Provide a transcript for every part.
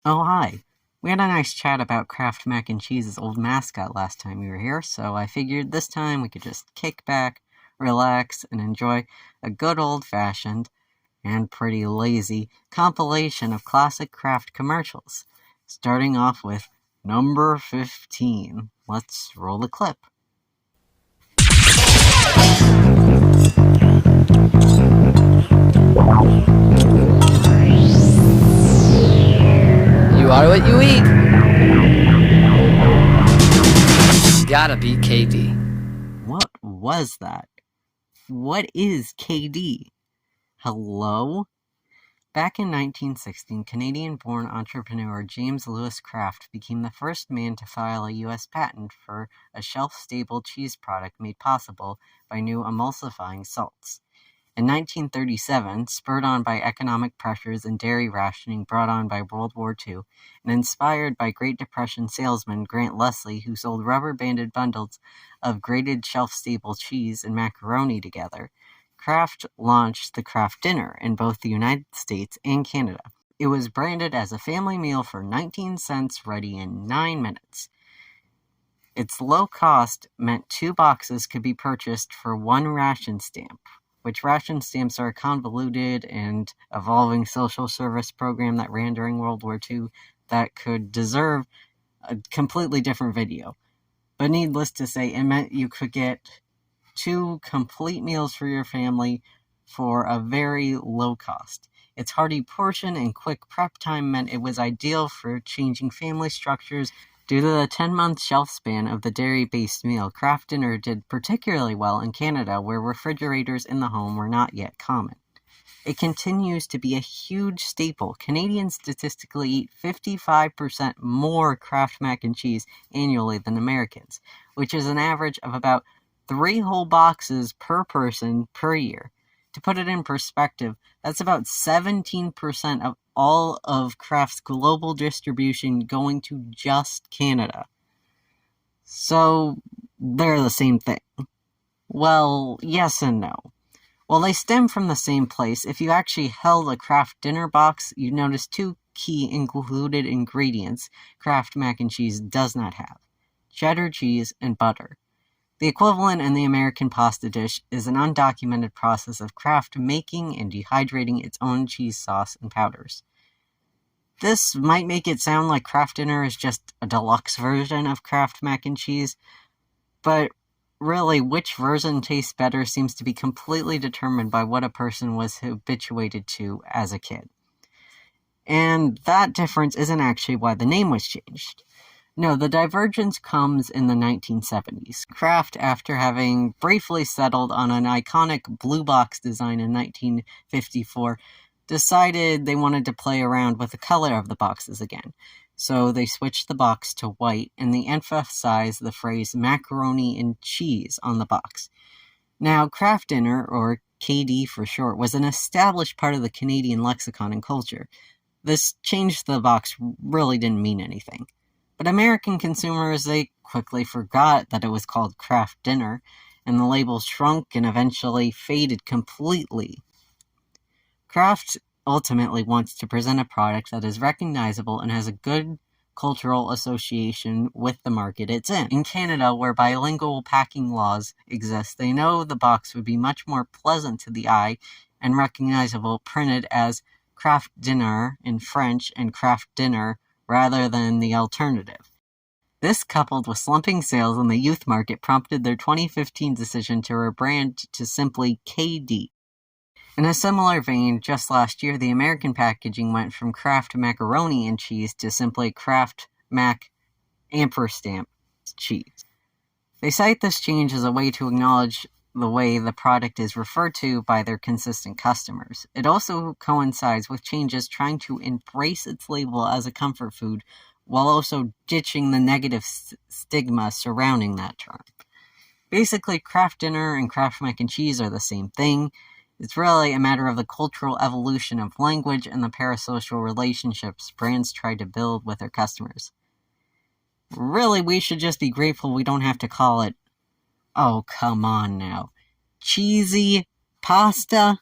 Oh, hi. We had a nice chat about Kraft Mac and Cheese's old mascot last time you were here, so I figured this time we could just kick back, relax, and enjoy a good old-fashioned, and pretty lazy, compilation of classic Kraft commercials. Starting off with number 15. Let's roll the clip. You are what you eat. Gotta be KD. What was that? What is KD? Hello? Back in 1916, Canadian-born entrepreneur James Lewis Kraft became the first man to file a U.S. patent for a shelf-stable cheese product made possible by new emulsifying salts. In 1937, spurred on by economic pressures and dairy rationing brought on by World War II, and inspired by Great Depression salesman Grant Leslie, who sold rubber-banded bundles of grated shelf-stable cheese and macaroni together, Kraft launched the Kraft Dinner in both the United States and Canada. It was branded as a family meal for 19 cents, ready in 9 minutes. Its low cost meant 2 boxes could be purchased for 1 ration stamp, which ration stamps are a convoluted and evolving social service program that ran during World War II that could deserve a completely different video. But needless to say, it meant you could get 2 complete meals for your family for a very low cost. Its hearty portion and quick prep time meant it was ideal for changing family structures. Due to the 10-month shelf span of the dairy-based meal, Kraft Dinner did particularly well in Canada, where refrigerators in the home were not yet common. It continues to be a huge staple. Canadians statistically eat 55% more Kraft mac and cheese annually than Americans, which is an average of about 3 whole boxes per person per year. To put it in perspective, that's about 17% of all of Kraft's global distribution going to just Canada. So, they're the same thing. Well, yes and no. While they stem from the same place, if you actually held a Kraft Dinner box, you'd notice 2 key included ingredients Kraft mac and cheese does not have: cheddar cheese and butter. The equivalent in the American pasta dish is an undocumented process of Kraft making and dehydrating its own cheese sauce and powders. This might make it sound like Kraft Dinner is just a deluxe version of Kraft mac and cheese, but really, which version tastes better seems to be completely determined by what a person was habituated to as a kid. And that difference isn't actually why the name was changed. No, the divergence comes in the 1970s. Kraft, after having briefly settled on an iconic blue box design in 1954, decided they wanted to play around with the color of the boxes again. So they switched the box to white, and they emphasized the phrase macaroni and cheese on the box. Now, Kraft Dinner, or KD for short, was an established part of the Canadian lexicon and culture. This change to the box really didn't mean anything. But American consumers, they quickly forgot that it was called Kraft Dinner, and the label shrunk and eventually faded completely. Kraft ultimately wants to present a product that is recognizable and has a good cultural association with the market it's in. In Canada, where bilingual packing laws exist, they know the box would be much more pleasant to the eye and recognizable printed as Kraft Dinner in French and Kraft Dinner rather than the alternative. This, coupled with slumping sales in the youth market, prompted their 2015 decision to rebrand to simply KD. In a similar vein, just last year, the American packaging went from Kraft macaroni and cheese to simply Kraft Mac amperstamp cheese. They cite this change as a way to acknowledge the way the product is referred to by their consistent customers. It also coincides with changes trying to embrace its label as a comfort food while also ditching the negative stigma surrounding that term. Basically, Kraft Dinner and Kraft mac and cheese are the same thing. It's really a matter of the cultural evolution of language and the parasocial relationships brands try to build with their customers. Really, we should just be grateful we don't have to call it, oh, come on now, cheesy pasta?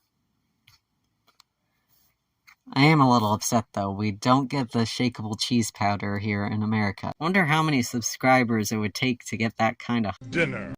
I am a little upset though, we don't get the shakeable cheese powder here in America. I wonder how many subscribers it would take to get that kind of dinner.